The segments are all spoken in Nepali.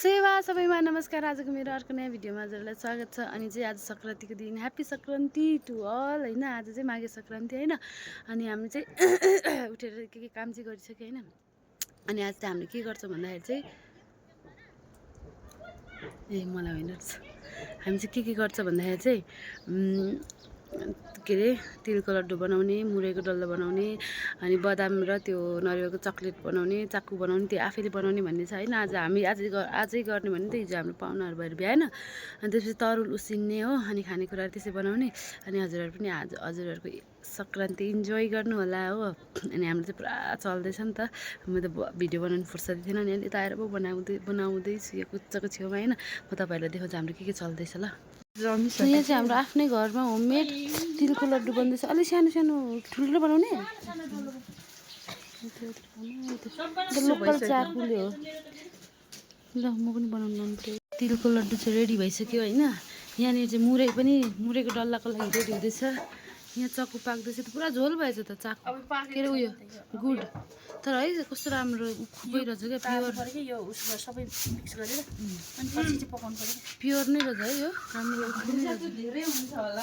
सेवा सबैमा नमस्कार। आजको मेरो अर्को नयाँ भिडियोमा हजुरलाई स्वागत छ। अनि चाहिँ आज सङ्क्रान्तिको दिन ह्याप्पी सङ्क्रान्ति टु अल होइन। आज चाहिँ माघे सङ्क्रान्ति होइन। अनि हामी चाहिँ उठेर के काम चाहिँ गरिसक्यो होइन। अनि आज चाहिँ हामीले के गर्छौँ भन्दाखेरि चाहिँ मलाई होइन हामी चाहिँ के गर्छ भन्दाखेरि चाहिँ के अरे तिलको लड्डु बनाउने, मुरैको डल्लो बनाउने, अनि बदाम र त्यो नरिवलको चक्लेट बनाउने, चाक्कु बनाउने, त्यो आफैले बनाउने भन्ने छ होइन। आज हामी आजै गर्ने भने त हिजो हाम्रो पाहुनाहरू भएर भ्याएन। अनि त्यसपछि तरुल उसिन्ने हो, अनि खानेकुराहरू त्यसै बनाउने। अनि हजुरहरू पनि आज हजुरहरूको सङ्क्रान्ति इन्जोय गर्नु होला हो। अनि हाम्रो चाहिँ पुरा चल्दैछ नि त। म त भिडियो बनाउनु फुर्सदै थिएन नि, अनि यता आएर पो बनाउँदैछु यो कुच्चाको छेउमा होइन। म तपाईँहरूलाई देखाउँछु हाम्रो के चल्दैछ ल। यहाँ चाहिँ हाम्रो आफ्नै घरमा होममेड तिलको लड्डु बन्दैछ। अलिक सानो सानो ठुल्ठुलो बनाउने लोकल चाकुले हो ल। म पनि बनाउनु पऱ्यो। तिलको लड्डु चाहिँ रेडी भइसक्यो होइन। यहाँनिर चाहिँ मुरैको डल्लाको लागि रेडी हुँदैछ। यहाँ चक्कु पाक्दैछ, त पुरा झोल भएछ त चाकु के अरे उयो गुड। तर है कस्तो राम्रो उखुइरहेछ क्या, प्योर यो उसमा सबै मिक्स गरेर अनि पछि चाहिँ पकाउनु पर्यो। प्योर नै रहेछ है यो, राम्रो धेरै हुन्छ होला।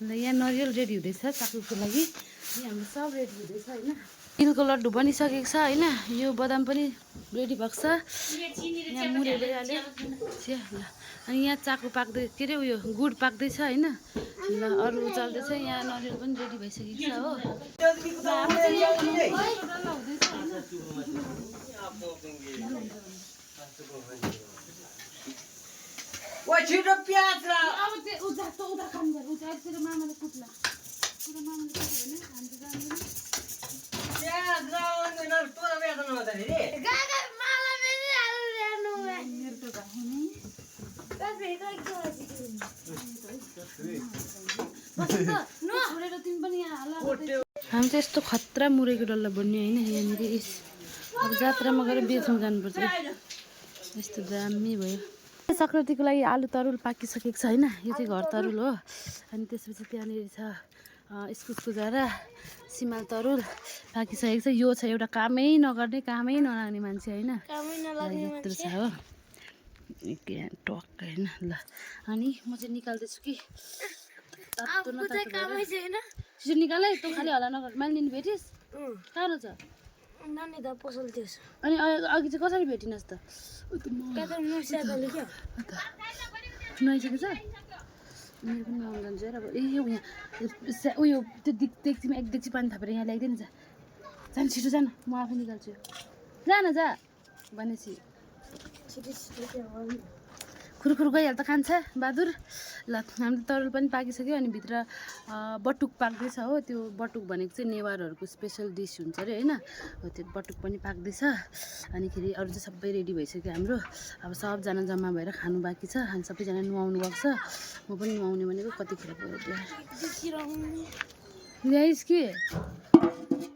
ल यहाँ नरिवल रेडी हुँदैछ चाकुको लागि। यहाँ हाम्रो सब रेडी हुँदैछ होइन। तिलको लड्डु बनिसकेको छ होइन। यो बदाम पनि रेडी भएको छ। यहाँ मुरै भइहाल्यो ल। अनि यहाँ चाकु पाक्दै के अरे उयो गुड पाक्दैछ होइन। ल अरू चल्दैछ। यहाँ नरिवल पनि रेडी भइसकेको छ हो। छिटो प्याज र अब चाहिँ उता काम गर उता एकचोटि मामाले कुट्ला पुरा मामाले कुट्यो भने हामी त जान्दैन। प्याज र अन्त तोरा प्याज नहुँदाखेरि गागा माला पनि हाल्नु ल्याउनु मेरो त हुने मुरै र तिमी पनि यहाँ हाल। हामी चाहिँ यस्तो खतरा मुरैको डल्ला बन्ने होइन। यहाँनिर अब जात्रामा गएर बेच्नु जानुपर्छ। यस्तो दामी भयो। सङ्क्रान्तिको लागि आलु तरुल पाकिसकेको छ होइन। यो चाहिँ घर तरुल हो। अनि त्यसपछि त्यहाँनिर छ इस्कुसको जरा, सिमाल तरुल पाकिसकेको छ। यो छ एउटा कामै नगर्ने, कामै नलाग्ने मान्छे होइन। यत्रो छ हो टक्क होइन। ल अनि म चाहिँ निकाल्दैछु कि तातो न चिसो निकालै। तँ खालि हल्ला नगर। मालिनी भेटिस् कहाँ छ नानी दा पसल थिएछ अनि अघि चाहिँ कसरी भेटिनस् त? नुहाइसकेको छ मेरो पनि नुहाउनु जान्छु यार। अब उयो त्यो डेक्चीमा एक डेक्ची पानी थपेर यहाँ ल्याइदिए नि। जानु छिटो जानु, म आफै निकाल्छु। जा न जा भनेपछि खुरखुर गइहाल्छ त खान्छ बहादुर। ल हाम्रो तरुल पनि पाकिसक्यो। अनि भित्र बटुक पाक्दैछ हो। त्यो बटुक भनेको चाहिँ नेवारहरूको स्पेसल डिस हुन्छ अरे होइन। हो त्यो बटुक पनि पाक्दैछ। अनिखेरि अरू चाहिँ सबै रेडी भइसक्यो हाम्रो। अब सबजना जम्मा भएर खानु बाँकी छ। अनि सबैजना नुहाउनु गएको छ। म पनि नुहाउने भनेको कतिखेर ल्याइस् कि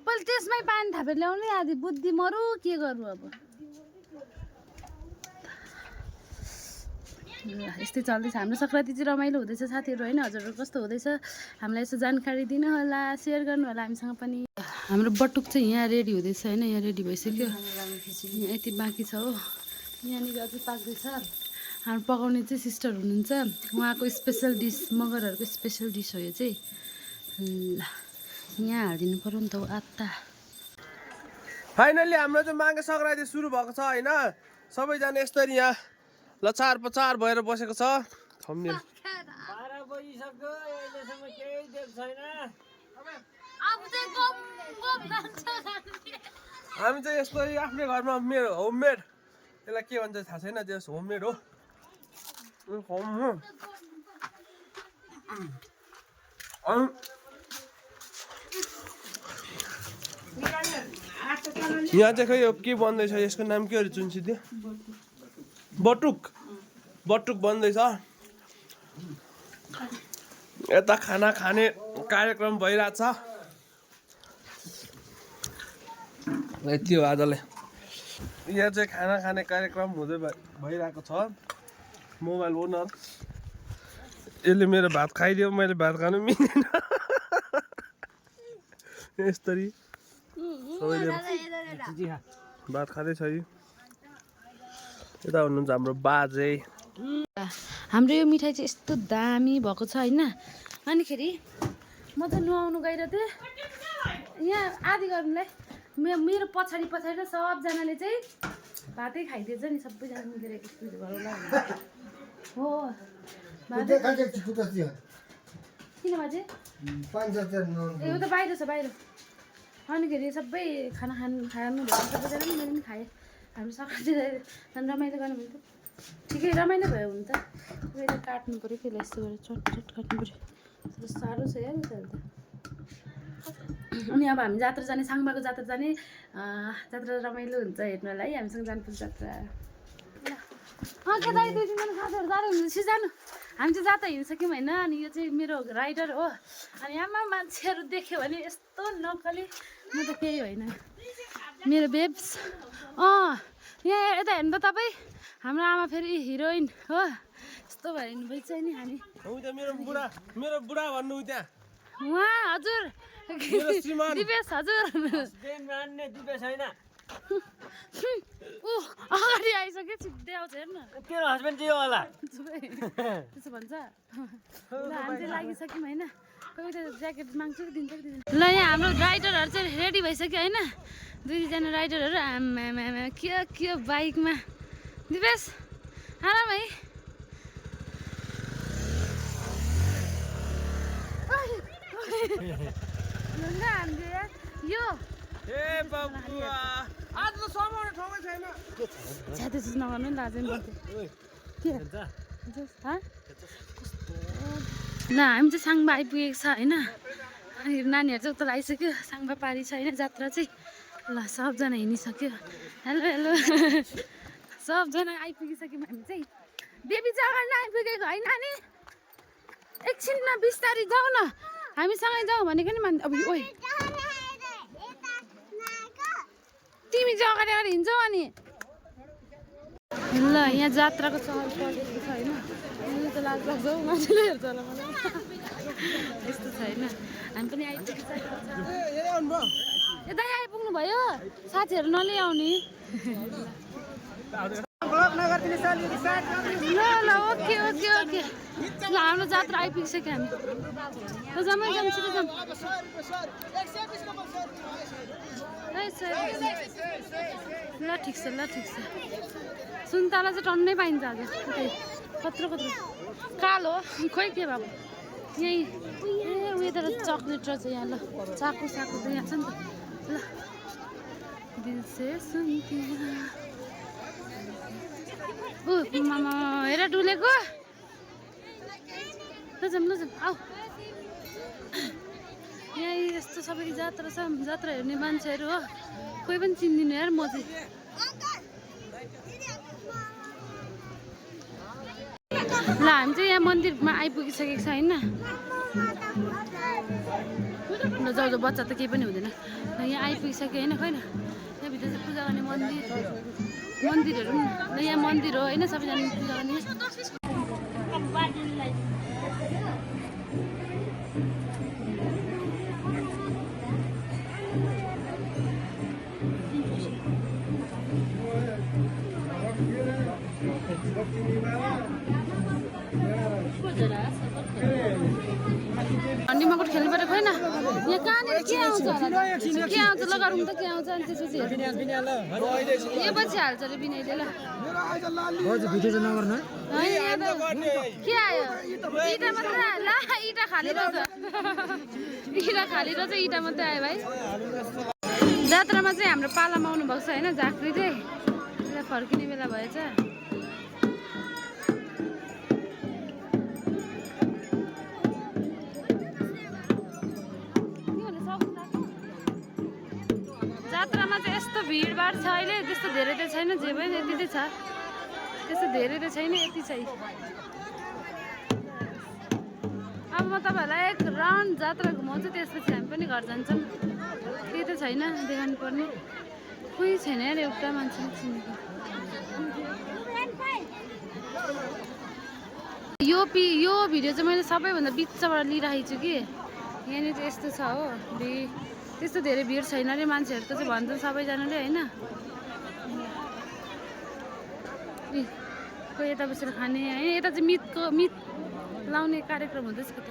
पहिले त्यसमै पानी थापेर ल्याउने। आदि बुद्धि मरु के गर्नु अब। यस्तै चल्दैछ हाम्रो सङ्क्रान्ति चाहिँ रमाइलो हुँदैछ साथीहरू होइन। हजुरहरू कस्तो हुँदैछ हामीलाई यसो जानकारी दिनु होला, सेयर गर्नु होला हामीसँग पनि। हाम्रो बटुक चाहिँ यहाँ रेडी हुँदैछ होइन। यहाँ रेडी भइसक्यो। यहाँ यति बाँकी छ हो। यहाँनिर अझै पाक्दैछ। हाम्रो पकाउने चाहिँ सिस्टर हुनुहुन्छ, उहाँको स्पेसल डिस, मगरहरूको स्पेसल डिस हो यो चाहिँ। ल यहाँ हालिदिनु पऱ्यो नि त आत्ता। फाइनली हाम्रो चाहिँ माघे सङ्क्रान्ति सुरु भएको छ होइन। सबैजना यसरी यहाँ लचार पचार भएर बसेको छ। थम्नेल 12 बजिसक्यो अहिलेसम्म केही देख छैन। हामी चाहिँ यस्तरी आफ्नै घरमा मेरो होममेड, यसलाई के भन्छ थाहा छैन, त्यस होममेड हो। यहाँ चाहिँ खै यो के बन्दैछ, यसको नाम के अरे चुन्सी त्यो बटुक बन्दैछ। यता खाना खाने कार्यक्रम भइरहेछ। यति हो आजलाई। यहाँ चाहिँ खाना खाने कार्यक्रम हुँदै भइरहेको छ। मोबाइल ओनर यसले मेरो भात खाइदियो, मैले भात खानु मिल्दैन। यस्तरी सबैले भात खाँदैछ। यता हुनुहुन्छ हाम्रो बाजे। हाम्रो यो मिठाई चाहिँ यस्तो दामी भएको छ होइन। अनिखेरि म चाहिँ नुहाउनु गइरहेको थिएँ यहाँ आदि गर्नुलाई। मेरो पछाडि पछाडि सबजनाले चाहिँ भातै खाइदिएछ नि, सबैजना मिलेर एक पिस गरौँला हो। किन बाजे? ए ऊ त बाहिर छ बाहिर। अनिखेरि सबै खाना खानु भयो सबैजना नि, मैले पनि खाएँ। हाम्रो सकालतिर झन् रमाइलो गर्नुभयो त ठिकै रमाइलो भयो हुन त। उयो काट्नु पऱ्यो त्यसलाई यस्तो गरेर चटचट काट्नु पऱ्यो। साह्रो छ यार उता त। अनि अब हामी जात्रा जाने, साङपाको जात्रा जाने। जात्रा रमाइलो हुन्छ हेर्नलाई, हामीसँग जानुपर्छ जात्रा। के दाइ 2-3जना साथीहरू जानु हुँदैछ जानु। हामी चाहिँ जात्रा हिँडिसक्यौँ होइन। अनि यो चाहिँ मेरो राइडर हो। अनि आमा मान्छेहरू देख्यो भने यस्तो नक्कली, म त केही होइन मेरो बेब्स। यहाँ यता हेर्नु त तपाईँ, हाम्रो आमा फेरि हिरोइन हो। यस्तो भएर हिँड्नुभएको छ नि हामी। मेरो बुढा भन्नु त्यहाँ उहाँ हजुर दिपेश हजुर ऊ अगाडि आइसक्यो, छिट्टै आउँछ हेर्न। तेरो हस्बेन्ड चाहिँ होला त्यसो भन्छ। ल हामी चाहिँ लागिसक्यौँ होइन। कोही त ज्याकेट माग्छु कि दिन्छ कि दिन्छ। ल यहाँ हाम्रो राइडरहरू चाहिँ रेडी भइसक्यो होइन। 2-3जना राइडरहरू आमा के बाइकमा। दिपेश आराम है। यो ए बाबुआ आज त समाउने ठाउँमै छैन। छ्याते चिज नगर्नु नि लाजै बन्थ्यो के ल हामी चाहिँ साङपा आइपुगेको छ होइन। अनि नानीहरू चाहिँ उता आइसक्यो, साङपा पारी छ होइन जात्रा चाहिँ। ल सबजना हिँडिसक्यो। हेलो हेलो सबजना आइपुगिसक्यौँ हामी चाहिँ। बेबी चाहिँ अगाडि आइपुगेको होइन नानी, एकछिनमा बिस्तारी जाऊ न, हामीसँगै जाउँ भनेको नि अब ओइ तिमी चाहिँ अगाडि अगाडि हिँड्छौ। अनि ल यहाँ जात्राको सहर परेको छ होइन। त लाज लाग्छ हौ, मान्छेले हेर्छ होला मलाई। यस्तो छ होइन। हामी पनि आइपुगिसकेको छ। यता आइपुग्नु भयो, साथीहरू नल्याउने। ल ल ओके ओके ओके। ल हाम्रो जात्रा आइपुगिसक्यो हामी। ल जम्मै जाउँ छिटो जाउँ। ल ठिक छ ल ठिक छ। सुन्तला चाहिँ टन्नै पाइन्छ आज उतै कत्रो कत्रो कालो खोइ के भएको यहीँ। ए उयो त चक्लेट रहेछ यहाँ। ल चाकु साकु त यहाँ छ नि त। ल दिल से सुन्ती मामा हेर डुलेको। ल जाउँ आऊ। यहाँ यस्तो सबै जात्रा छ, जात्रा हेर्ने मान्छेहरू हो। कोही पनि चिन्दिनँ यार म चाहिँ। ल हामी चाहिँ यहाँ मन्दिरमा आइपुगिसकेको छ होइन। ल जाऊ जाऊ बच्चा त केही पनि हुँदैन। यहाँ आइपुगिसक्यो होइन। खोइ न यहाँभित्र चाहिँ पूजा गर्ने मन्दिरहरू पनि। ल यहाँ मन्दिर हो होइन, सबैजना पूजा गर्ने। निमाकोट खेल्नु पर्यो खोइ न। यहाँ कहाँनिर के आउँछ ल गरौँ त के आउँछ। अनि त्यसपछि यो पछि हाल्छ अरे विनयले। ल के आयो इँटा मात्रै आयो। ला इँटा खाली रहेछ, इँटा खाली रहेछ, इँटा मात्रै आयो भाइ। जात्रामा चाहिँ हाम्रो पालामा आउनु भएको छ होइन। झाँक्री चाहिँ यसलाई फर्किने बेला भएछ। जात्रामा चाहिँ यस्तो भिडभाड छ अहिले, त्यस्तो धेरै त छैन, जे भयो यति चाहिँ छ, त्यस्तो धेरै त छैन, यति चाहिँ। अब म तपाईँहरूलाई एक राउन्ड जात्रा घुमाउँछु, त्यसपछि हामी पनि घर जान्छौँ। केही त छैन देखाउनु पर्ने, कोही छैन यार एउटा मान्छे चिनेको। यो भिडियो चाहिँ मैले सबैभन्दा बिचबाट लिइराखेको छु कि यहाँनिर चाहिँ यस्तो छ हो। त्यस्तो धेरै भिड छैन अरे मान्छेहरूको चाहिँ भन्छ सबैजनाले होइन। कोही यता बसेर खाने है यता चाहिँ मिट लाउने कार्यक्रम हुँदैछ कि त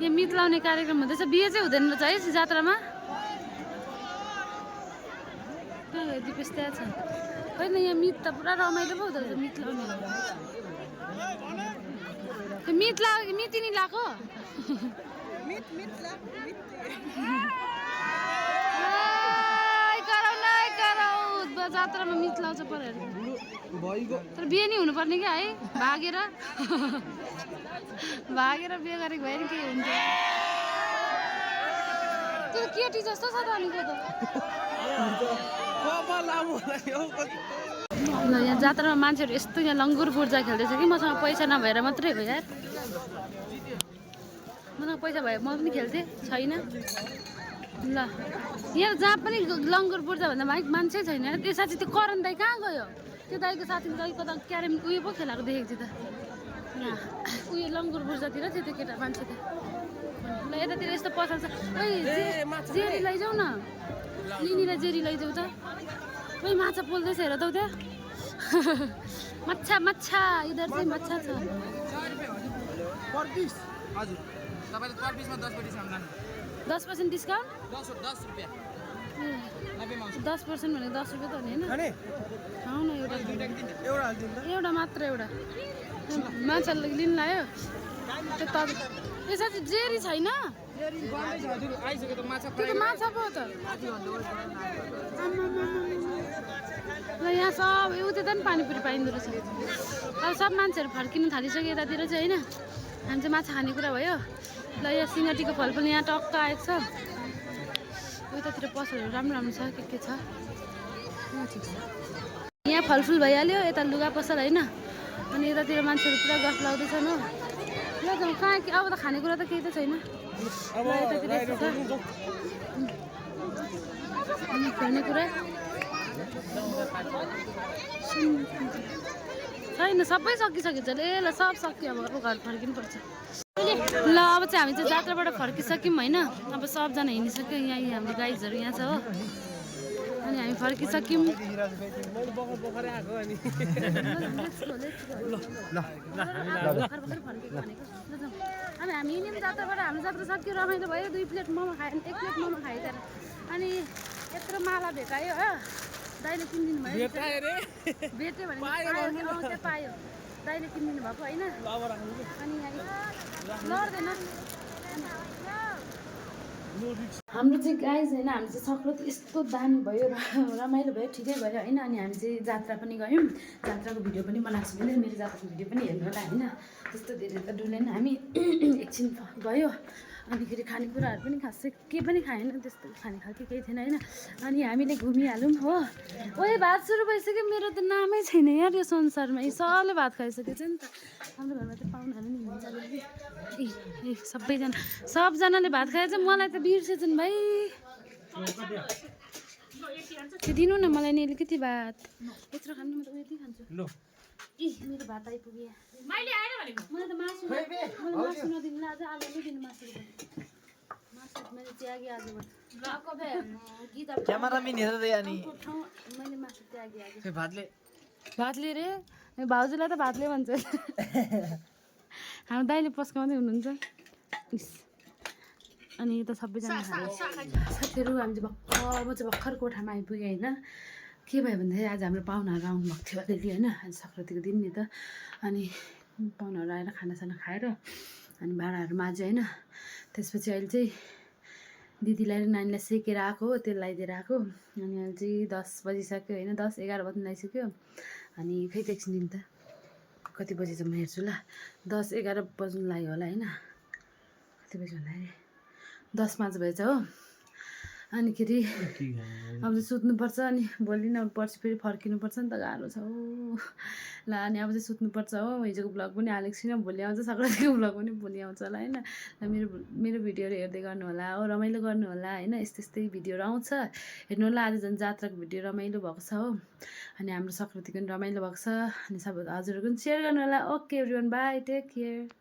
यहाँ मिट लाउने कार्यक्रम हुँदैछ बिहे चाहिँ हुँदैन रहेछ है जात्रामा दिपेश त्यहाँ छ होइन यहाँ मिट त पुरा रमाइलो पो हुँदो रहेछ मिट लाउने त्यो मिट लाग्यो कि मिटी नि लगाएको जात्रामा मिट लाउँछ पऱ्यो तर बिहे नि हुनुपर्ने क्या है भागेर बिहे गरेको भए नि के हुन्छ त्यो केटी जस्तो छ त अनिको त ल यहाँ जात्रामा मान्छेहरू यस्तो यहाँ लङ्गुर बुर्जा खेल्दैछ कि मसँग पैसा नभएर मात्रै हो यार मसँग पैसा भए म पनि खेल्थेँ छैन ल यहाँ जहाँ पनि लङ्गुर बुर्जा भन्दा मान्छे छैन त्यो साथी त्यो करण दाई कहाँ गयो त्यो दाईको साथी दाईको त क्यारेम उयो पो खेलाएको देखेको थिएँ त यहाँ उयो लङ्गुर बुर्जातिर थियो त्यो केटा मान्छे त ल यतातिर यस्तो पसल छ ओइ जेरी लैजाऊ न लिनीलाई जेरी लैजाऊ त ओइ माछा पोल्दैछ हेर त त्यहाँ माछा इधर चाहिँ माछा छ 10% डिस्काउन्ट 10% भनेको 10 रुपियाँ त हो नि होइन खाऊ न एउटा मात्र एउटा माछा लिनु लायो त्यो त यसमा चाहिँ जेरी छैन त्यो त माछा पो त ल यहाँ सब उता नि पानीपुरी पाइँदो रहेछ अब सब मान्छेहरू फर्किनु थालिसक्यो यतातिर चाहिँ होइन हामी चाहिँ माछा खाने कुरा भयो ल यहाँ सिङ्गटीको फल पनि यहाँ टक्क आएको छ उतातिर पसलहरू राम्रो छ के छ ठिक छ यहाँ फलफुल भइहाल्यो यता लुगा पसल होइन अनि यतातिर मान्छेहरू पुरा गफ लाउँदैछन् हो ल जाउँ कहाँ अब त खानेकुरा त केही त छैन यतातिर यस्तो छ अनि खानेकुरा छैन सबै सकिसक्यो ल सब सक्यो अब घर फर्किनुपर्छ ल अब चाहिँ हामी चाहिँ जात्राबाट फर्किसक्यौँ होइन अब सबजना हिँडिसक्यो यहाँ हाम्रो गाइजहरू यहाँ छ हो अनि हामी फर्किसक्यौँ अब हामी हिँड्यौँ जात्राबाट हाम्रो जात्रा सक्यो रमाइलो भयो 2 प्लेट मोमो खायो 1 प्लेट मोमो खायो त्यहाँ अनि यत्रो माला भेटायो हो दाइले किनिदिनु भयो भेट्यो भने त्यहाँ पायो दाइले किनिदिनु भएको होइन अनि लड्दैन हाम्रो चाहिँ गाइज होइन हामी चाहिँ सङ्क्रान्ति यस्तो दामी भयो रमाइलो भयो ठिकै भयो होइन अनि हामी चाहिँ जात्रा पनि गयौँ जात्राको भिडियो पनि बनाएको छु मेरो जात्राको भिडियो पनि हेर्नु होला होइन त्यस्तो धेरै त डुलेन हामी एकछिन गयो अनिखेरि खानेकुराहरू पनि खासै केही पनि खाएन त्यस्तो खाने खालको केही थिएन होइन अनि हामीले घुमिहाल्यौँ हो ओए भात सुरु भइसक्यो मेरो त नामै छैन यार यो संसारमा यी सबले भात खाइसकेको छ नि त हाम्रो घरमा त पाहुनाहरू नि हुन्छ ए सबजनाले भात खाएर चाहिँ मलाई त बिर्सेछन् भाइ त्यो दिनु न मलाई नि अलिकति भात यत्रो खानु म त उयो खान्छु मेरो भात आइपुग्यो मैले त मासु नदिनु आज आलु नै दिनु मासु मैले त्यागेँ आजबाट मैले मासु त्यागेँ भातले रे भाउजूलाई त भातले भन्छ हाम्रो दाइले पस्काउँदै हुनुहुन्छ अनि यो त सबैजना साथीहरू हामी चाहिँ म चाहिँ भर्खर कोठामा आइपुगेँ होइन के भयो भन्दाखेरि आज हाम्रो पाहुनाहरू आउनुभएको थियो अलिअलि होइन आज सङ्क्रान्तिको दिन नि त अनि पाहुनाहरू आएर खानासाना खाएर अनि भाँडाहरू माझ्यो होइन त्यसपछि अहिले चाहिँ दिदीलाई र नानीलाई सेकेर आएको तेल लगाइदिएर आएको अनि अहिले चाहिँ 10 बजिसक्यो होइन 10-11 बज्नु लागिसक्यो अनि खै त एकछिन दिन त कति बजी चाहिँ म हेर्छु ल 10-11 बज्नु लाग्यो होला होइन कति बजी भन्दाखेरि 10:05 भएछ हो अनिखेरि अब चाहिँ सुत्नुपर्छ अनि भोलि न पर्सि फेरि फर्किनुपर्छ नि त गाह्रो छ हो ल अनि अब चाहिँ सुत्नुपर्छ हो हिजोको ब्लग पनि हालेको छुइनँ भोलि आउँछ सङ्क्रान्तिको ब्लग पनि भोलि आउँछ होला होइन र मेरो भिडियोहरू हेर्दै गर्नु होला हो रमाइलो गर्नु होला होइन यस्तै भिडियोहरू आउँछ हेर्नु होला आज झन् जात्राको भिडियो रमाइलो भएको छ हो अनि हाम्रो सङ्क्रान्तिको पनि रमाइलो भएको छ अनि सब हजुरहरूको पनि सेयर गर्नु होला okay everyone bye take care